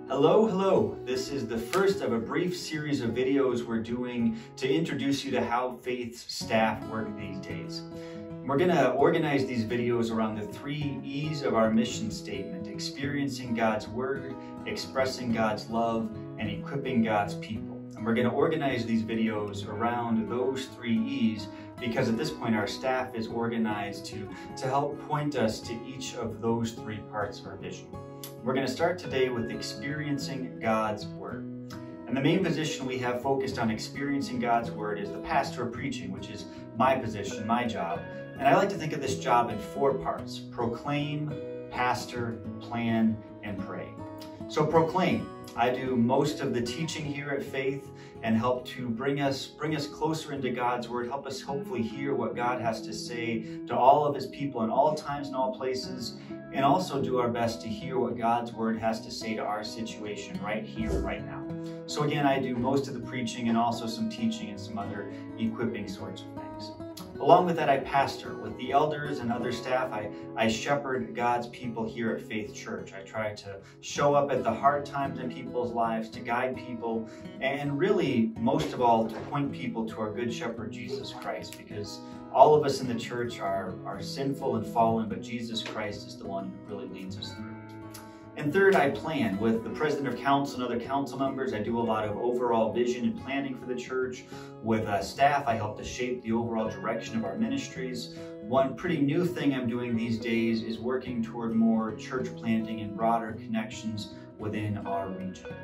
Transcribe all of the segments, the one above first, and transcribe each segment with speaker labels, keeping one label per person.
Speaker 1: Hello. This is the first of a brief series of videos we're doing to introduce you to how Faith's staff work these days. We're going to organize these videos around the 3 E's of our mission statement: experiencing God's Word, expressing God's love, and equipping God's people. And we're going to organize these videos around those 3 E's because at this point our staff is organized to help point us to each of those 3 parts of our vision. We're going to start today with experiencing God's Word. And the main position we have focused on experiencing God's Word is the pastor of preaching, which is my position, my job. And I like to think of this job in 4 parts: proclaim, pastor, plan, and pray. So proclaim. I do most of the teaching here at Faith and help to bring us closer into God's Word, help us hopefully hear what God has to say to all of His people in all times and all places, and also do our best to hear what God's Word has to say to our situation right here, right now. So again, I do most of the preaching and also some teaching and some other equipping sorts of things. Along with that, I pastor. With the elders and other staff, I shepherd God's people here at Faith Church. I try to show up at the hard times in people's lives, to guide people, and really, most of all, to point people to our good shepherd, Jesus Christ, because all of us in the church are sinful and fallen, but Jesus Christ is the one who really leads us through. And third, I plan. With the president of council and other council members, I do a lot of overall vision and planning for the church. With staff, I help to shape the overall direction of our ministries. One pretty new thing I'm doing these days is working toward more church planting and broader connections within our region.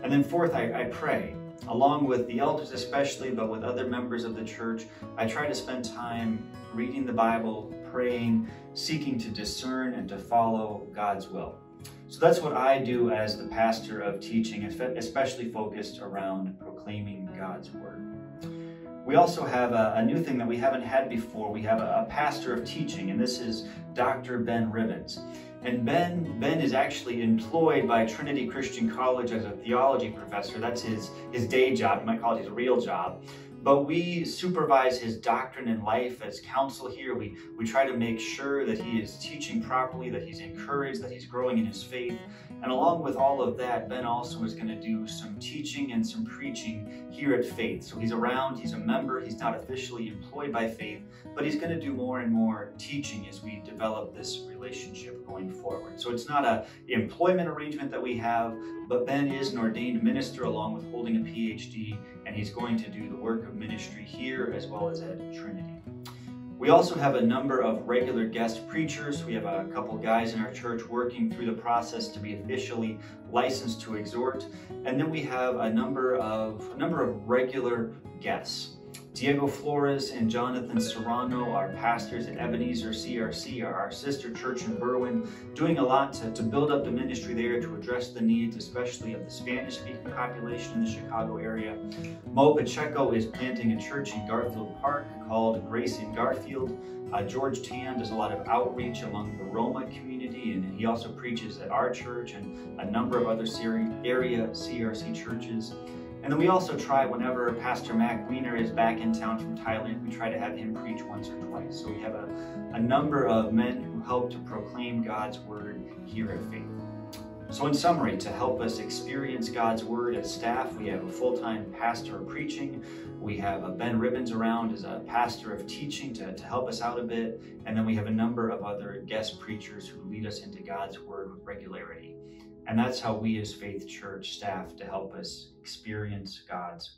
Speaker 1: And then fourth, I pray. Along with the elders especially, but with other members of the church, I try to spend time reading the Bible, praying, seeking to discern and to follow God's will. So that's what I do as the pastor of teaching, especially focused around proclaiming God's Word. We also have a new thing that we haven't had before. We have a pastor of teaching, and this is Dr. Ben Ribbons. And Ben is actually employed by Trinity Christian College as a theology professor. That's his day job. You might call it his real job. But we supervise his doctrine and life as counsel here. We try to make sure that he is teaching properly, that he's encouraged, that he's growing in his faith. And along with all of that, Ben also is going to do some teaching and some preaching here at Faith. So he's around, he's a member, he's not officially employed by Faith, but he's going to do more and more teaching as we develop this relationship going forward. So it's not an employment arrangement that we have, but Ben is an ordained minister along with holding a PhD, and he's going to do the work of ministry here as well as at Trinity. We also have a number of regular guest preachers. We have a couple guys in our church working through the process to be officially licensed to exhort. And then we have a number of regular guests. Diego Flores and Jonathan Serrano are pastors at Ebenezer CRC, our sister church in Berwyn, doing a lot to build up the ministry there, to address the needs, especially of the Spanish-speaking population in the Chicago area. Mo Pacheco is planting a church in Garfield Park called Grace in Garfield. George Tan does a lot of outreach among the Roma community, and he also preaches at our church and a number of other area CRC churches. And then we also try, whenever Pastor Mac Wiener is back in town from Thailand, we try to have him preach once or twice. So we have a number of men who help to proclaim God's Word here at Faith. So in summary, to help us experience God's Word as staff, we have a full-time pastor of preaching. We have Ben Ribbons around as a pastor of teaching to help us out a bit. And then we have a number of other guest preachers who lead us into God's Word with regularity. And that's how we as Faith Church staff to help us experience God's